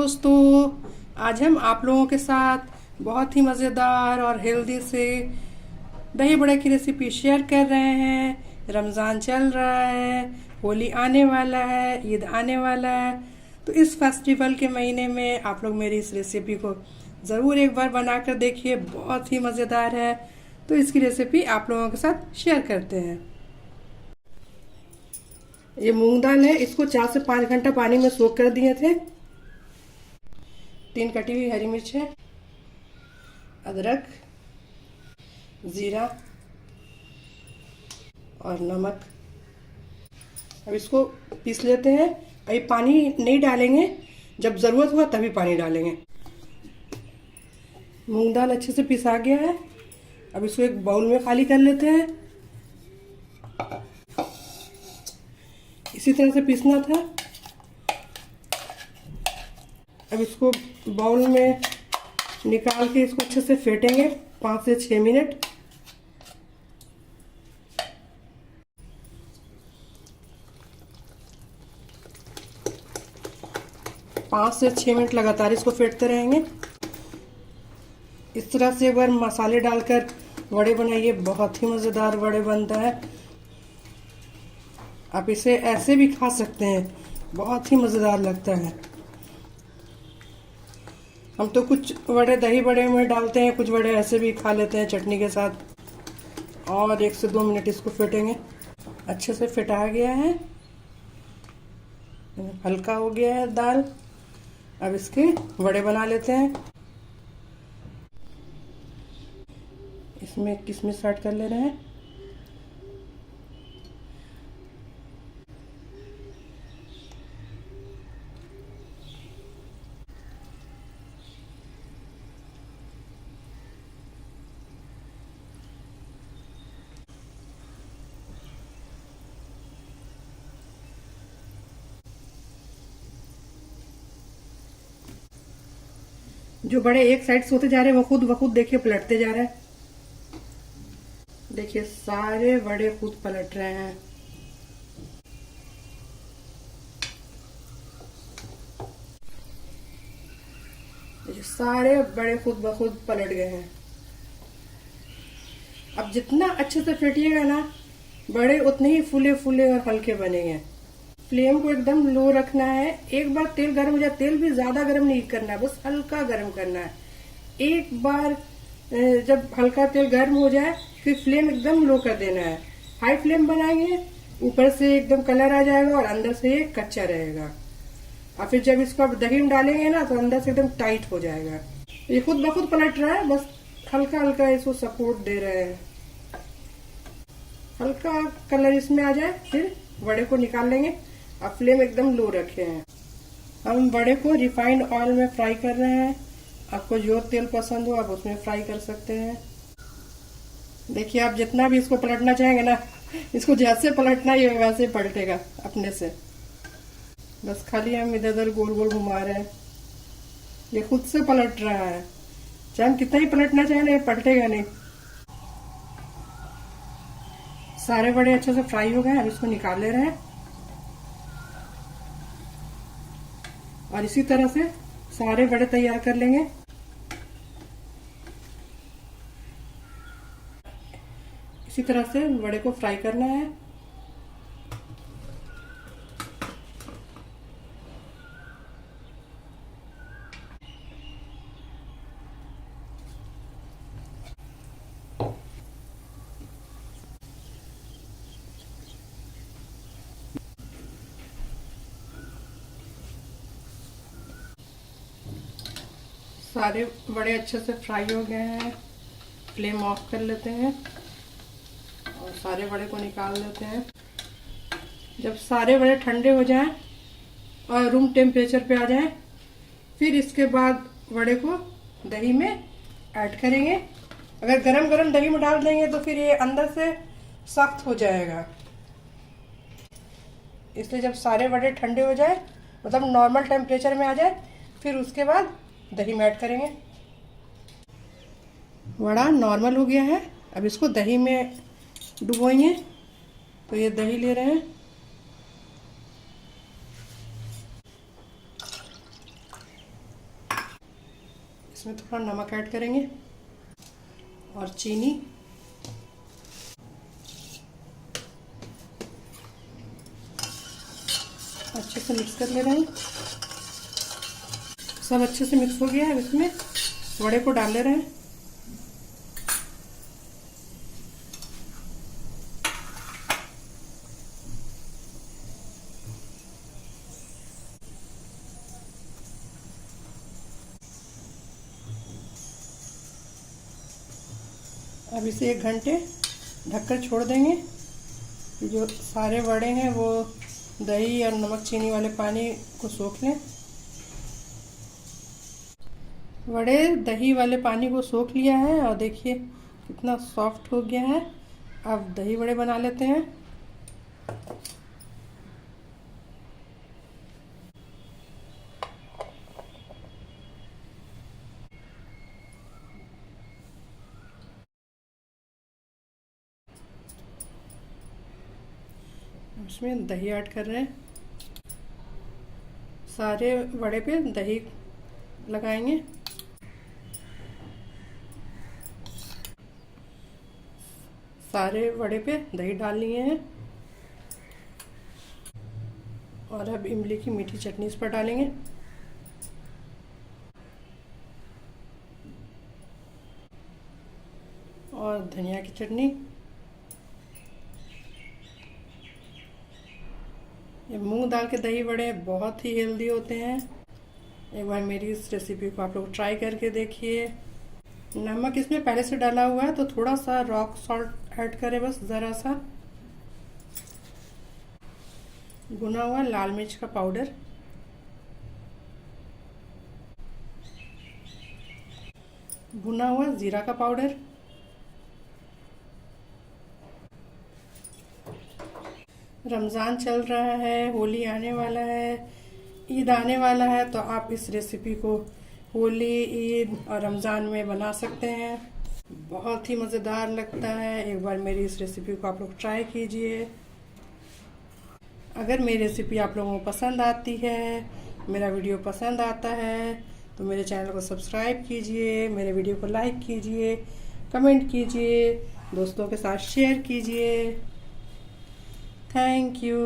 दोस्तों, आज हम आप लोगों के साथ बहुत ही मज़ेदार और हेल्दी से दही बड़े की रेसिपी शेयर कर रहे हैं। रमज़ान चल रहा है, होली आने वाला है, ईद आने वाला है, तो इस फेस्टिवल के महीने में आप लोग मेरी इस रेसिपी को ज़रूर एक बार बना कर देखिए। बहुत ही मज़ेदार है। तो इसकी रेसिपी आप लोगों के साथ शेयर करते हैं। ये मूंग दाल है, इसको 4 से 5 घंटा पानी में सोख कर दिए थे। 3 कटी हुई हरी मिर्च है, अदरक, जीरा और नमक। अब इसको पीस लेते हैं। अभी पानी नहीं डालेंगे, जब ज़रूरत हुआ तभी पानी डालेंगे। मूंग दाल अच्छे से पिसा गया है। अब इसको एक बाउल में खाली कर लेते हैं। इसी तरह से पीसना था। अब इसको बाउल में निकाल के इसको अच्छे से फेंटेंगे 5 से 6 मिनट। पाँच से 6 मिनट लगातार इसको फेंटते रहेंगे। इस तरह से एक बार मसाले डालकर वड़े बनाइए, बहुत ही मज़ेदार वड़े बनता है। आप इसे ऐसे भी खा सकते हैं, बहुत ही मज़ेदार लगता है। हम तो कुछ वड़े दही बड़े में डालते हैं, कुछ वड़े ऐसे भी खा लेते हैं चटनी के साथ। और 1 से 2 मिनट इसको फेंटेंगे। अच्छे से फेंटा गया है, हल्का हो गया है दाल। अब इसके वड़े बना लेते हैं। इसमें किशमिश ऐड कर ले रहे हैं। जो बड़े एक साइड से होते जा रहे हैं वो खुद देखिए पलटते जा रहे हैं। देखिए सारे बड़े खुद पलट रहे हैं। देखिए सारे बड़े खुद ब खुद पलट गए हैं। अब जितना अच्छे से फेंटिएगा ना, बड़े उतने ही फूले फूले और हल्के बनेंगे। फ्लेम को एकदम लो रखना है। एक बार तेल गर्म हो जाए, तेल भी ज्यादा गर्म नहीं करना है, बस हल्का गर्म करना है। एक बार जब हल्का तेल गर्म हो जाए फिर फ्लेम एकदम लो कर देना है। हाई फ्लेम बनाएंगे, ऊपर से एकदम कलर आ जाएगा और अंदर से ये कच्चा रहेगा। और फिर जब इसको आप दही में डालेंगे ना तो अंदर से एकदम टाइट हो जाएगा। ये खुद ब खुद पलट रहा है, बस हल्का हल्का इसको सपोर्ट दे रहे हैं। हल्का कलर इसमें आ जाए फिर वड़े को निकाल लेंगे। अब फ्लेम एकदम लो रखे हैं। हम वड़े को रिफाइंड ऑयल में फ्राई कर रहे हैं। आपको जो तेल पसंद हो आप उसमें फ्राई कर सकते हैं। देखिए आप जितना भी इसको पलटना चाहेंगे ना, इसको जैसे पलटना है वैसे पलटेगा अपने से। बस खाली हम इधर उधर गोल गोल घुमा रहे हैं, ये खुद से पलट रहा है। चाहे हम कितना ही पलटना चाहें ना, ये पलटेगा नहीं। सारे बड़े अच्छे से फ्राई हो गए। अब इसको निकाल ले रहे हैं और इसी तरह से सारे बड़े तैयार कर लेंगे। इसी तरह से बड़े को फ्राई करना है। सारे बड़े अच्छे से फ्राई हो गए हैं। फ्लेम ऑफ कर लेते हैं और सारे बड़े को निकाल लेते हैं। जब सारे बड़े ठंडे हो जाएं और रूम टेम्परेचर पे आ जाएं, फिर इसके बाद बड़े को दही में ऐड करेंगे। अगर गरम गरम दही में डाल देंगे तो फिर ये अंदर से सख्त हो जाएगा। इसलिए जब सारे बड़े ठंडे हो जाए, मतलब नॉर्मल टेम्परेचर में आ जाए, फिर उसके बाद दही में ऐड करेंगे। वड़ा नॉर्मल हो गया है। अब इसको दही में डुबोएंगे। तो ये दही ले रहे हैं, इसमें थोड़ा नमक ऐड करेंगे और चीनी। अच्छे से मिक्स कर ले रहे हैं। सब अच्छे से मिक्स हो गया है। इसमें वड़े को डाल ले रहे हैं। अब इसे 1 घंटे ढककर छोड़ देंगे कि जो सारे वड़े हैं वो दही और नमक चीनी वाले पानी को सोख लें। वड़े दही वाले पानी को सोख लिया है और देखिए कितना सॉफ्ट हो गया है। अब दही वड़े बना लेते हैं। उसमें दही ऐड कर रहे हैं। सारे वड़े पे दही लगाएंगे। सारे वड़े पे दही डाल लिए हैं और अब इमली की मीठी चटनी इस पर डालेंगे। और धनिया की चटनी। ये मूंग दाल के दही बड़े बहुत ही हेल्दी होते हैं। एक बार मेरी इस रेसिपी को आप लोग ट्राई करके देखिए। नमक इसमें पहले से डाला हुआ है तो थोड़ा सा रॉक सॉल्ट ऐड करें, बस ज़रा सा। भुना हुआ लाल मिर्च का पाउडर, भुना हुआ जीरा का पाउडर, रमज़ान चल रहा है, होली आने वाला है, ईद आने वाला है, तो आप इस रेसिपी को होली, ईद और रमज़ान में बना सकते हैं। बहुत ही मज़ेदार लगता है। एक बार मेरी इस रेसिपी को आप लोग ट्राई कीजिए। अगर मेरी रेसिपी आप लोगों को पसंद आती है, मेरा वीडियो पसंद आता है, तो मेरे चैनल को सब्सक्राइब कीजिए, मेरे वीडियो को लाइक कीजिए, कमेंट कीजिए, दोस्तों के साथ शेयर कीजिए। Thank you.